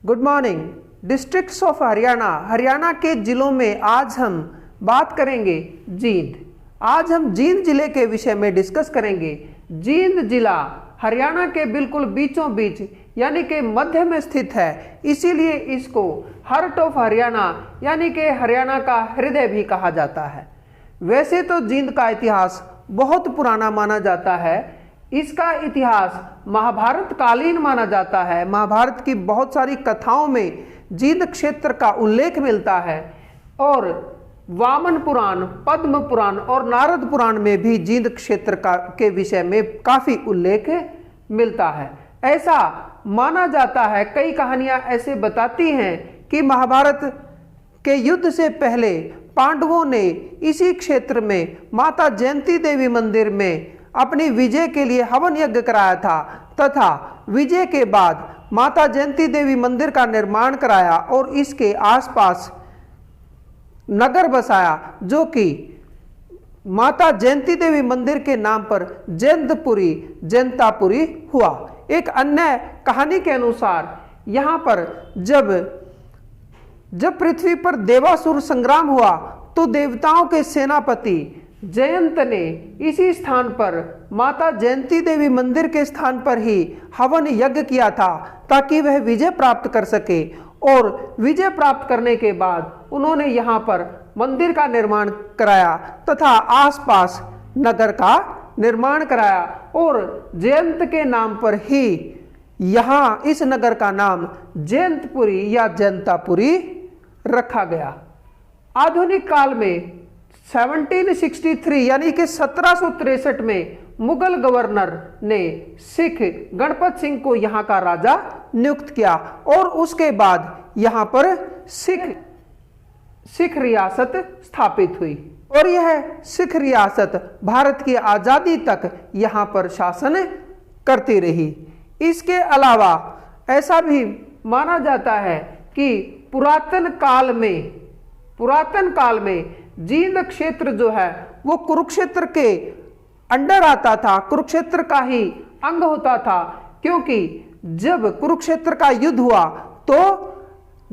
Good morning. Districts of Haryana, Haryana के जिलों में आज हम बात करेंगे जींद। आज हम जींद जिले के विषय में डिस्कस करेंगे। जींद जिला हरियाणा के बिल्कुल बीचों बीच यानी कि मध्य में स्थित है, इसीलिए इसको हार्ट ऑफ हरियाणा यानी कि हरियाणा का हृदय भी कहा जाता है। वैसे तो जींद का इतिहास बहुत पुराना माना जाता है। इसका इतिहास महाभारत कालीन माना जाता है। महाभारत की बहुत सारी कथाओं में जींद क्षेत्र का उल्लेख मिलता है और वामन पुराण, पद्म पुराण और नारद पुराण में भी जींद क्षेत्र के विषय में काफी उल्लेख मिलता है। ऐसा माना जाता है, कई कहानियां ऐसे बताती हैं कि महाभारत के युद्ध से पहले पांडवों ने इसी क्षेत्र में माता जयंती देवी मंदिर में अपनी विजय के लिए हवन यज्ञ कराया था तथा विजय के बाद माता जयंती देवी मंदिर का निर्माण कराया और इसके आसपास नगर बसाया, जो कि माता जयंती देवी मंदिर के नाम पर जयंतपुरी, जयंतापुरी हुआ। एक अन्य कहानी के अनुसार यहाँ पर जब पृथ्वी पर देवासुर संग्राम हुआ तो देवताओं के सेनापति जयंत ने इसी स्थान पर माता जयंती देवी मंदिर के स्थान पर ही हवन यज्ञ किया था ताकि वह विजय प्राप्त कर सके। और विजय प्राप्त करने के बाद उन्होंने यहाँ पर मंदिर का निर्माण कराया तथा आसपास नगर का निर्माण कराया और जयंत के नाम पर ही यहाँ इस नगर का नाम जयंतपुरी या जयंतापुरी रखा गया। आधुनिक काल में 1763 यानी कि 1763 में मुगल गवर्नर ने सिख गणपत सिंह को यहाँ का राजा नियुक्त किया और उसके बाद यहाँ पर सिख रियासत स्थापित हुई और यह सिख रियासत भारत की आजादी तक यहाँ पर शासन करती रही। इसके अलावा ऐसा भी माना जाता है कि पुरातन काल में जींद क्षेत्र जो है वो कुरुक्षेत्र के अंडर आता था, कुरुक्षेत्र का ही अंग होता था, क्योंकि जब कुरुक्षेत्र का युद्ध हुआ तो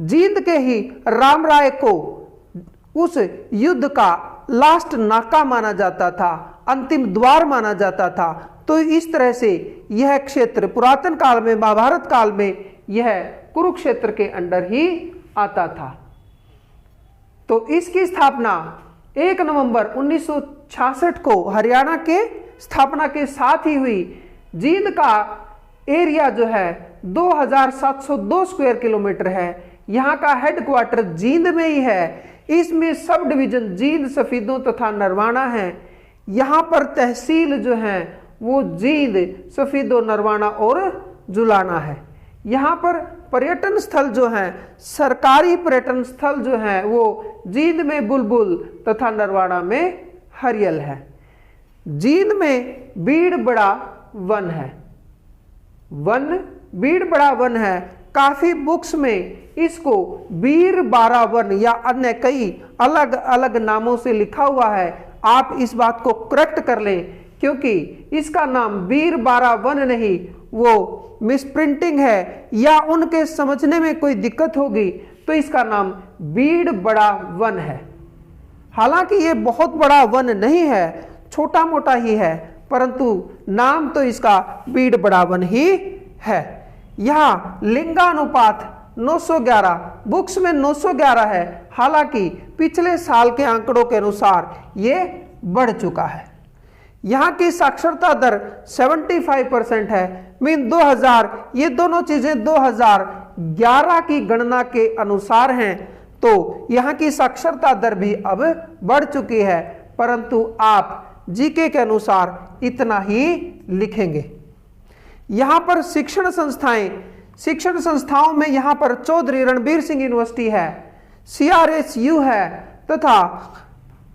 जींद के ही राम राय को उस युद्ध का लास्ट नाका माना जाता था, अंतिम द्वार माना जाता था। तो इस तरह से यह क्षेत्र पुरातन काल में, महाभारत काल में यह कुरुक्षेत्र के अंडर ही आता था। तो इसकी स्थापना 1 नवंबर 1966 को हरियाणा के स्थापना के साथ ही हुई। जींद का एरिया जो है 2702 स्क्वायर किलोमीटर है। यहाँ का हेडक्वार्टर जींद में ही है। इसमें सब डिवीजन जींद, सफीदों तथा नरवाना है। यहाँ पर तहसील जो है वो जींद, सफीदों, नरवाना और जुलाना है। यहाँ पर पर्यटन स्थल जो हैं, सरकारी पर्यटन स्थल जो हैं वो जींद में बुलबुल तथा नरवाड़ा में हरियल है। जींद में बीड़ बड़ा वन है। बीड़ बड़ा वन है। काफी बुक्स में इसको बीर बारा वन या अन्य कई अलग अलग नामों से लिखा हुआ है। आप इस बात को करेक्ट कर लें, क्योंकि इसका नाम बीर बारा वन नहीं, वो मिसप्रिंटिंग है या उनके समझने में कोई दिक्कत होगी तो इसका नाम बीड़ बड़ा वन है। हालांकि ये बहुत बड़ा वन नहीं है, छोटा मोटा ही है, परंतु नाम तो इसका बीड़ बड़ा वन ही है। यहाँ लिंगानुपात 911, बुक्स में 911 है, हालांकि पिछले साल के आंकड़ों के अनुसार ये बढ़ चुका है। यहाँ की साक्षरता दर 75% है। मीन 2000, ये दोनों चीजें 2011 की गणना के अनुसार हैं, तो यहाँ की साक्षरता दर भी अब बढ़ चुकी है, परंतु आप जीके के अनुसार इतना ही लिखेंगे। यहाँ पर शिक्षण संस्थाओं में यहाँ पर चौधरी रणबीर सिंह यूनिवर्सिटी है, CRSU है तथा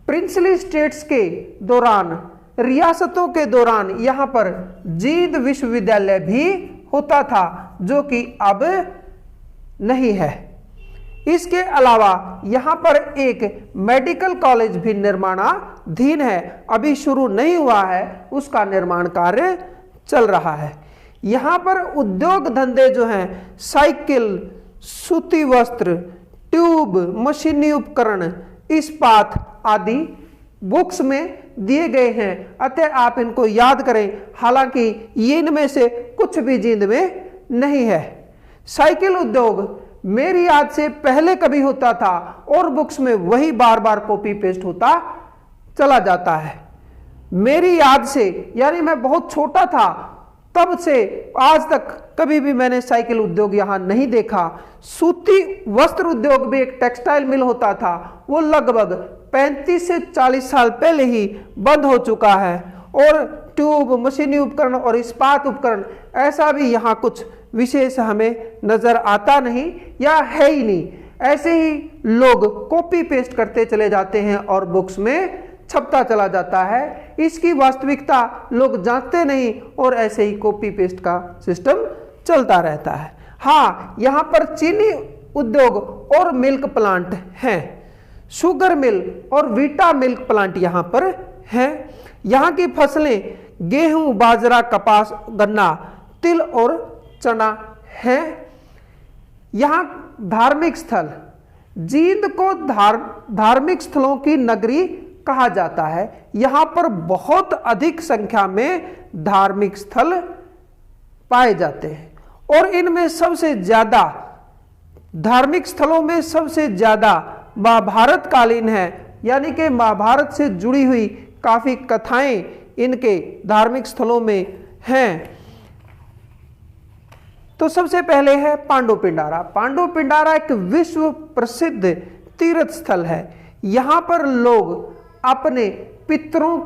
प्रिंसली स्टेट्स के दौरान, रियासतों के दौरान यहाँ पर जींद विश्वविद्यालय भी होता था, जो कि अब नहीं है। इसके अलावा यहाँ पर एक मेडिकल कॉलेज भी निर्माणाधीन है, अभी शुरू नहीं हुआ है, उसका निर्माण कार्य चल रहा है। यहाँ पर उद्योग धंधे जो हैं, साइकिल, सूती वस्त्र, ट्यूब, मशीनी उपकरण, इस्पात आदि बुक्स में दिए गए हैं। अतः आप इनको याद करें, हालांकि ये इनमें से कुछ भी जींद में नहीं है। साइकिल उद्योग मेरी याद से पहले कभी होता था और बुक्स में वही बार बार कॉपी पेस्ट होता चला जाता है। मेरी याद से, यानी मैं बहुत छोटा था तब से आज तक कभी भी मैंने साइकिल उद्योग यहां नहीं देखा। सूती वस्त्र उद्योग भी एक टेक्सटाइल मिल होता था, वो लगभग 35 से 40 साल पहले ही बंद हो चुका है। और ट्यूब, मशीनी उपकरण और इस्पात उपकरण, ऐसा भी यहाँ कुछ विशेष हमें नजर आता नहीं या है ही नहीं। ऐसे ही लोग कॉपी पेस्ट करते चले जाते हैं और बुक्स में छपता चला जाता है। इसकी वास्तविकता लोग जानते नहीं और ऐसे ही कॉपी पेस्ट का सिस्टम चलता रहता है। हाँ, यहाँ पर चीनी उद्योग और मिल्क प्लांट हैं, शुगर मिल और वीटा मिल्क प्लांट यहाँ पर हैं। यहाँ की फसलें गेहूं, बाजरा, कपास, गन्ना, तिल और चना है। यहाँ धार्मिक स्थल, जींद को धार्मिक स्थलों की नगरी कहा जाता है। यहाँ पर बहुत अधिक संख्या में धार्मिक स्थल पाए जाते हैं और इनमें सबसे ज्यादा धार्मिक स्थलों में सबसे ज्यादा महाभारत कालीन है, यानी कि महाभारत से जुड़ी हुई काफी कथाएं इनके धार्मिक स्थलों में हैं। तो सबसे पहले है पांडु पिंडारा। पांडु पिंडारा एक विश्व प्रसिद्ध तीर्थ स्थल है। यहां पर लोग अपने पितरों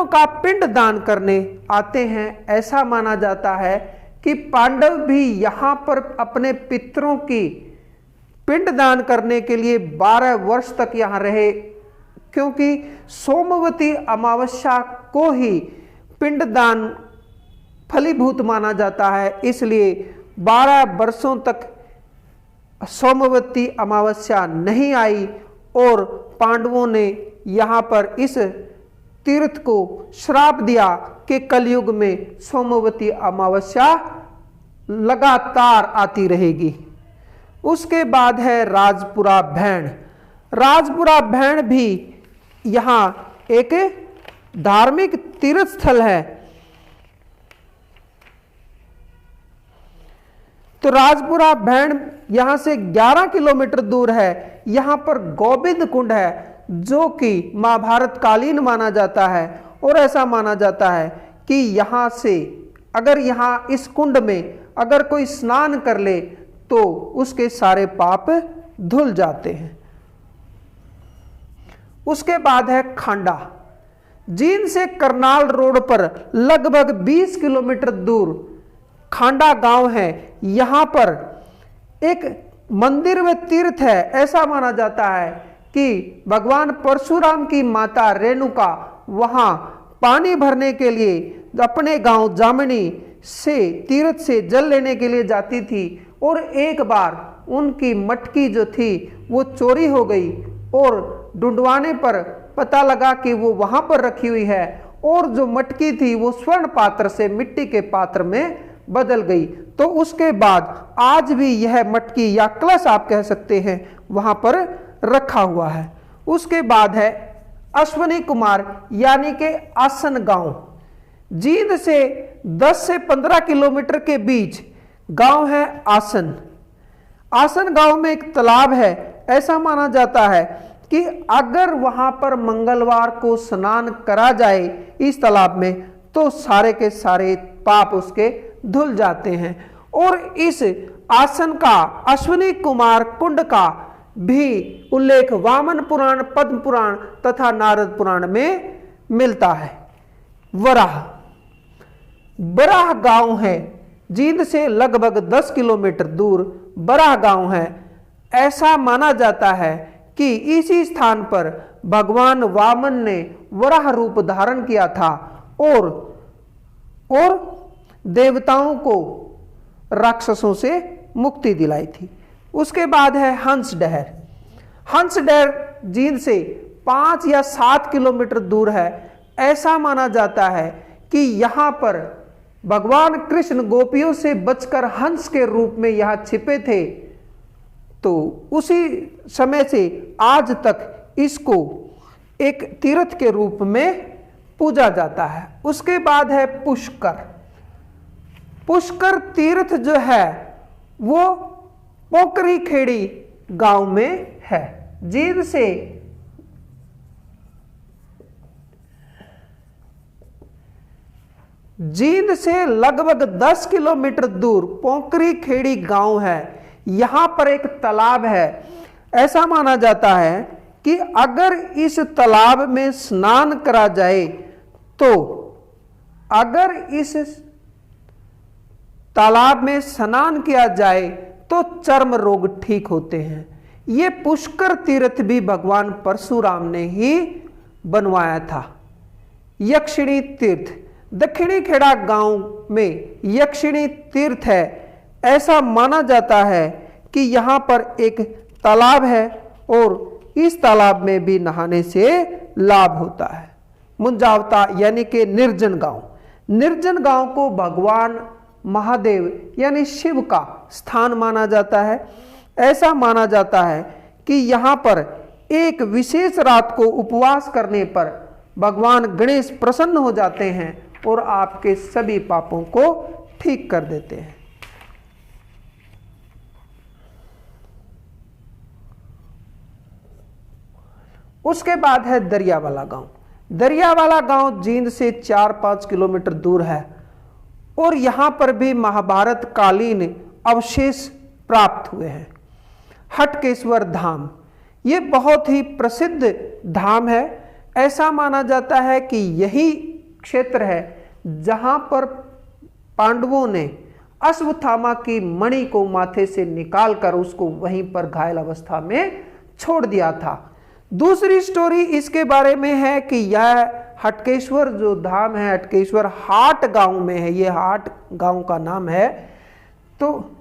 का पिंड दान करने आते हैं। ऐसा माना जाता है कि पांडव भी यहां पर अपने पितरों की पिंड दान करने के लिए 12 वर्ष तक यहां रहे, क्योंकि सोमवती अमावस्या को ही पिंड दान फलीभूत माना जाता है। इसलिए 12 वर्षों तक सोमवती अमावस्या नहीं आई और पांडवों ने यहाँ पर इस तीर्थ को श्राप दिया कि कलयुग में सोमवती अमावस्या लगातार आती रहेगी। उसके बाद है राजपुरा भैण। राजपुरा भैण भी यहाँ एक धार्मिक तीर्थ स्थल है। तो राजपुरा भैण यहां से 11 किलोमीटर दूर है। यहां पर गोविंद कुंड है जो कि महाभारत कालीन माना जाता है और ऐसा माना जाता है कि यहां से अगर यहां इस कुंड में अगर कोई स्नान कर ले तो उसके सारे पाप धुल जाते हैं। उसके बाद है खांडा। जींद से करनाल रोड पर लगभग 20 किलोमीटर दूर खांडा गांव है। यहां पर एक मंदिर व तीर्थ है। ऐसा माना जाता है कि भगवान परशुराम की माता रेणुका वहां पानी भरने के लिए अपने गांव जामनी से तीर्थ से जल लेने के लिए जाती थी और एक बार उनकी मटकी जो थी वो चोरी हो गई और ढूंढवाने पर पता लगा कि वो वहां पर रखी हुई है और जो मटकी थी वो स्वर्ण पात्र से मिट्टी के पात्र में बदल गई। तो उसके बाद आज भी यह मटकी या कलश आप कह सकते हैं वहां पर रखा हुआ है। उसके बाद है अश्वनी कुमार यानी कि आसन गांव। जींद से 10 से 15 किलोमीटर के बीच गांव है आसन। आसन गांव में एक तालाब है। ऐसा माना जाता है कि अगर वहां पर मंगलवार को स्नान करा जाए इस तालाब में तो सारे के सारे पाप उसके धुल जाते हैं। और इस आसन का अश्वनी कुमार कुंड का भी उल्लेख वामन पुराण, पद्म पुराण तथा नारद पुराण में मिलता है। बराह गांव है। जींद से लगभग 10 किलोमीटर दूर बराह गांव है। ऐसा माना जाता है कि इसी स्थान पर भगवान वामन ने वराह रूप धारण किया था और देवताओं को राक्षसों से मुक्ति दिलाई थी। उसके बाद है हंसडहर। हंसडहर जींद से 5 या 7 किलोमीटर दूर है। ऐसा माना जाता है कि यहाँ पर भगवान कृष्ण गोपियों से बचकर हंस के रूप में यहाँ छिपे थे, तो उसी समय से आज तक इसको एक तीर्थ के रूप में पूजा जाता है। उसके बाद है पुष्कर। पुष्कर तीर्थ जो है वो पोकरी खेड़ी गांव में है। जींद से लगभग 10 किलोमीटर दूर पोकरी खेड़ी गांव है। यहां पर एक तालाब है। ऐसा माना जाता है कि अगर इस तालाब में स्नान करा जाए तो अगर इस तालाब में स्नान किया जाए तो चर्म रोग ठीक होते हैं। ये पुष्कर तीर्थ भी भगवान परशुराम ने ही बनवाया था। यक्षिणी तीर्थ, दक्षिणी खेड़ा गांव में यक्षिणी तीर्थ है। ऐसा माना जाता है कि यहाँ पर एक तालाब है और इस तालाब में भी नहाने से लाभ होता है। मुंजावता यानी कि निर्जन गांव, निर्जन गांव को भगवान महादेव यानी शिव का स्थान माना जाता है। ऐसा माना जाता है कि यहाँ पर एक विशेष रात को उपवास करने पर भगवान गणेश प्रसन्न हो जाते हैं और आपके सभी पापों को ठीक कर देते हैं। उसके बाद है दरियावाला गांव। दरियावाला गांव जींद से 4-5 किलोमीटर दूर है और यहां पर भी महाभारत कालीन अवशेष प्राप्त हुए हैं। हटकेश्वर धाम, ये बहुत ही प्रसिद्ध धाम है। ऐसा माना जाता है कि यही क्षेत्र है जहां पर पांडवों ने अश्वत्थामा की मणि को माथे से निकालकर उसको वहीं पर घायल अवस्था में छोड़ दिया था। दूसरी स्टोरी इसके बारे में है कि यह हटकेश्वर जो धाम है, हटकेश्वर हाट गांव में है। ये हाट गांव का नाम है। तो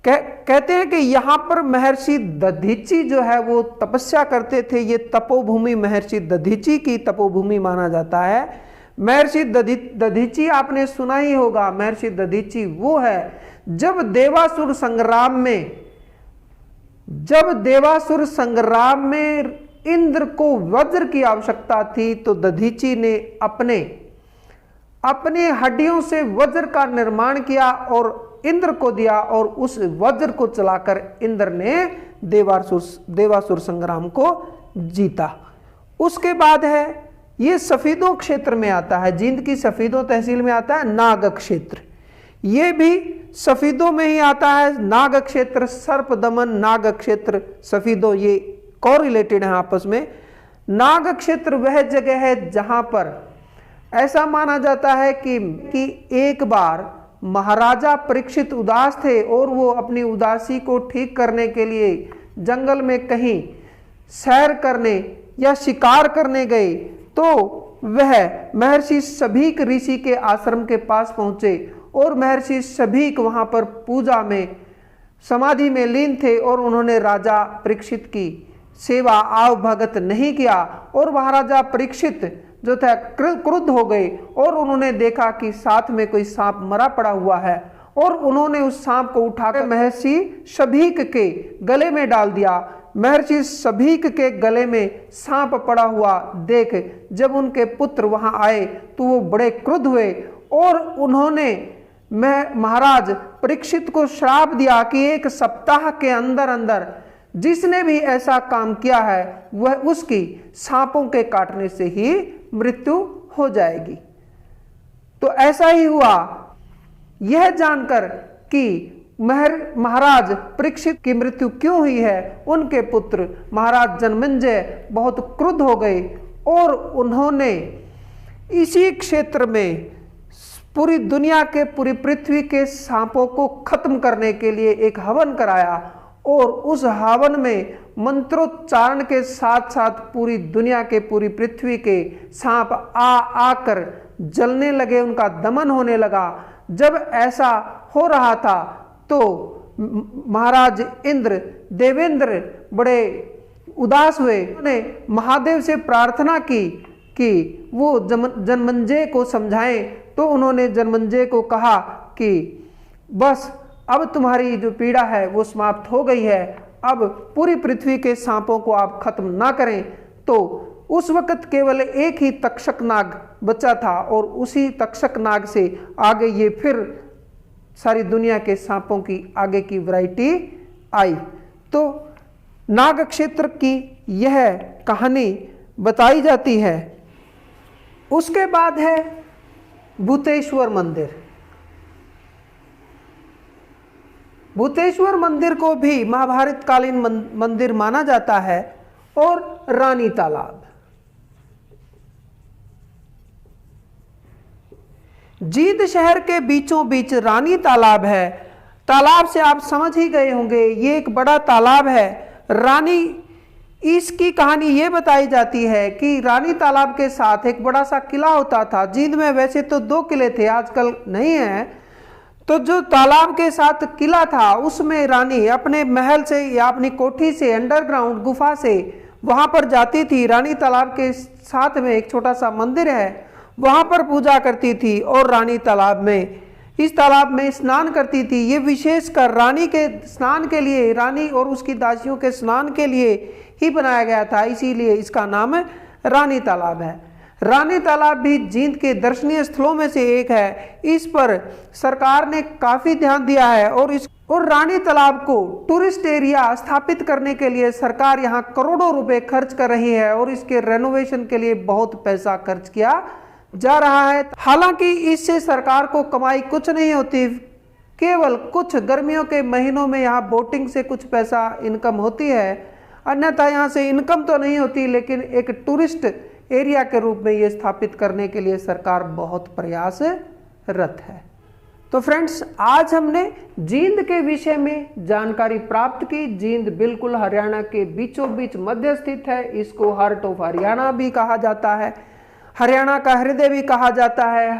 कहते हैं कि यहाँ पर महर्षि दधीची जो है वो तपस्या करते थे। ये तपोभूमि महर्षि दधीची की तपोभूमि माना जाता है। महर्षि दधीची आपने सुना ही होगा। महर्षि दधीची वो है जब देवासुर संग्राम में इंद्र को वज्र की आवश्यकता थी तो दधीची ने अपने हड्डियों से वज्र का निर्माण किया और इंद्र को दिया और उस वज्र को चलाकर इंद्र ने देवासुर संग्राम को जीता। उसके बाद है ये सफीदों क्षेत्र में आता है। जींद की सफीदों तहसील में आता है नाग क्षेत्र। ये भी सफीदों में ही आता है। नाग क्षेत्र, सर्प दमन, नाग क्षेत्र, सफीदों ये कोरिलेटेड है आपस में। नाग क्षेत्र वह जगह है जहां पर ऐसा माना जाता है कि एक बार महाराजा परीक्षित उदास थे और वो अपनी उदासी को ठीक करने के लिए जंगल में कहीं सैर करने या शिकार करने गए तो वह महर्षि सभीक ऋषि के आश्रम के पास पहुंचे और महर्षि सभीक वहां पर पूजा में समाधि में लीन थे और उन्होंने राजा परीक्षित की सेवा आवभगत नहीं किया और महाराजा परीक्षित जो था क्रुद्ध हो गए और उन्होंने देखा कि साथ में कोई सांप मरा पड़ा हुआ है और उन्होंने उस सांप को उठाकर महर्षि सभीक के गले में डाल दिया। महर्षि सभीक के गले में सांप पड़ा हुआ देख जब उनके पुत्र वहां आए तो वो बड़े क्रुद्ध हुए और उन्होंने महाराज परीक्षित को श्राप दिया कि 1 सप्ताह के अंदर अंदर जिसने भी ऐसा काम किया है वह उसकी सांपों के काटने से ही मृत्यु हो जाएगी। तो ऐसा ही हुआ। यह जानकर कि महाराज परीक्षित की मृत्यु क्यों हुई है, उनके पुत्र महाराज जनमेजय बहुत क्रुद्ध हो गए और उन्होंने इसी क्षेत्र में पूरी दुनिया के, पूरी पृथ्वी के सांपों को खत्म करने के लिए एक हवन कराया और उस हवन में मंत्रोच्चारण के साथ साथ पूरी दुनिया के, पूरी पृथ्वी के सांप आकर जलने लगे, उनका दमन होने लगा। जब ऐसा हो रहा था तो महाराज इंद्र, देवेंद्र बड़े उदास हुए। उन्होंने महादेव से प्रार्थना की कि वो जनमेजय को समझाएं, तो उन्होंने जनमेजय को कहा कि बस अब तुम्हारी जो पीड़ा है वो समाप्त हो गई है, अब पूरी पृथ्वी के सांपों को आप खत्म ना करें। तो उस वक्त केवल एक ही तक्षक नाग बचा था और उसी तक्षक नाग से आगे ये फिर सारी दुनिया के सांपों की आगे की वैरायटी आई। तो नाग क्षेत्र की यह कहानी बताई जाती है। उसके बाद है भूतेश्वर मंदिर। भूतेश्वर मंदिर को भी महाभारत कालीन मंदिर माना जाता है। और रानी तालाब, जींद शहर के बीचों बीच रानी तालाब है। तालाब से आप समझ ही गए होंगे, ये एक बड़ा तालाब है। रानी, इसकी कहानी ये बताई जाती है कि रानी तालाब के साथ एक बड़ा सा किला होता था। जींद में वैसे तो 2 किले थे, आजकल नहीं है। तो जो तालाब के साथ किला था उसमें रानी अपने महल से या अपनी कोठी से अंडरग्राउंड गुफा से वहां पर जाती थी। रानी तालाब के साथ में एक छोटा सा मंदिर है, वहां पर पूजा करती थी और रानी तालाब में, इस तालाब में स्नान करती थी। ये विशेषकर रानी के स्नान के लिए, रानी और उसकी दासियों के स्नान के लिए ही बनाया गया था, इसीलिए इसका नाम रानी तालाब है। रानी तालाब भी जींद के दर्शनीय स्थलों में से एक है। इस पर सरकार ने काफी ध्यान दिया है और रानी तालाब को टूरिस्ट एरिया स्थापित करने के लिए सरकार यहाँ करोड़ों रुपए खर्च कर रही है और इसके रेनोवेशन के लिए बहुत पैसा खर्च किया जा रहा है। हालांकि इससे सरकार को कमाई कुछ नहीं होती, केवल कुछ गर्मियों के महीनों में यहाँ बोटिंग से कुछ पैसा इनकम होती है, अन्यथा यहाँ से इनकम तो नहीं होती। लेकिन एक टूरिस्ट एरिया के रूप में ये स्थापित करने के लिए सरकार बहुत प्रयासरत है। तो फ्रेंड्स, आज हमने जींद के विषय में जानकारी प्राप्त की। जींद बिल्कुल हरियाणा के बीचों बीच मध्य स्थित है। इसको हार्ट ऑफ हरियाणा भी कहा जाता है, हरियाणा का हृदय भी कहा जाता है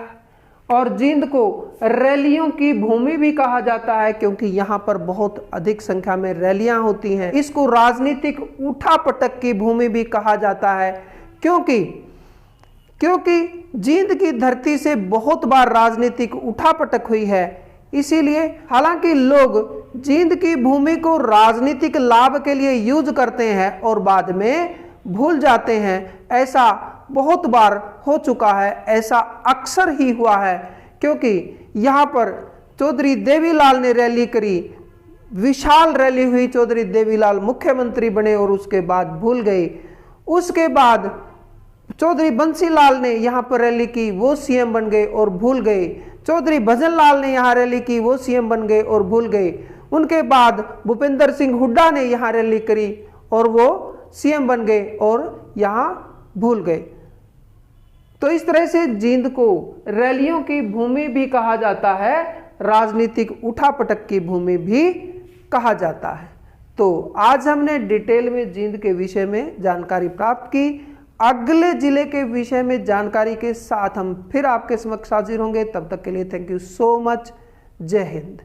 और जींद को रैलियों की भूमि भी कहा जाता है, क्योंकि यहाँ पर बहुत अधिक संख्या में रैलियां होती हैं। इसको राजनीतिक उठापटक की भूमि भी कहा जाता है, क्योंकि जींद की धरती से बहुत बार राजनीतिक उठापटक हुई है। इसीलिए हालांकि लोग जींद की भूमि को राजनीतिक लाभ के लिए यूज करते हैं और बाद में भूल जाते हैं, ऐसा बहुत बार हो चुका है, ऐसा अक्सर ही हुआ है। क्योंकि यहाँ पर चौधरी देवीलाल ने रैली करी, विशाल रैली हुई, चौधरी देवीलाल मुख्यमंत्री बने और उसके बाद भूल गए। उसके बाद चौधरी बंसीलाल ने यहाँ पर रैली की, वो सीएम बन गए और भूल गए। चौधरी भजनलाल ने यहाँ रैली की, वो सीएम बन गए और भूल गए। उनके बाद भूपेंद्र सिंह हुड्डा ने यहाँ रैली करी और वो सीएम बन गए और यहाँ भूल गए। तो इस तरह से जींद को रैलियों की भूमि भी कहा जाता है, राजनीतिक उठापटक की भूमि भी कहा जाता है। तो आज हमने डिटेल में जींद के विषय में जानकारी प्राप्त की। अगले जिले के विषय में जानकारी के साथ हम फिर आपके समक्ष हाजिर होंगे। तब तक के लिए थैंक यू सो मच। जय हिंद।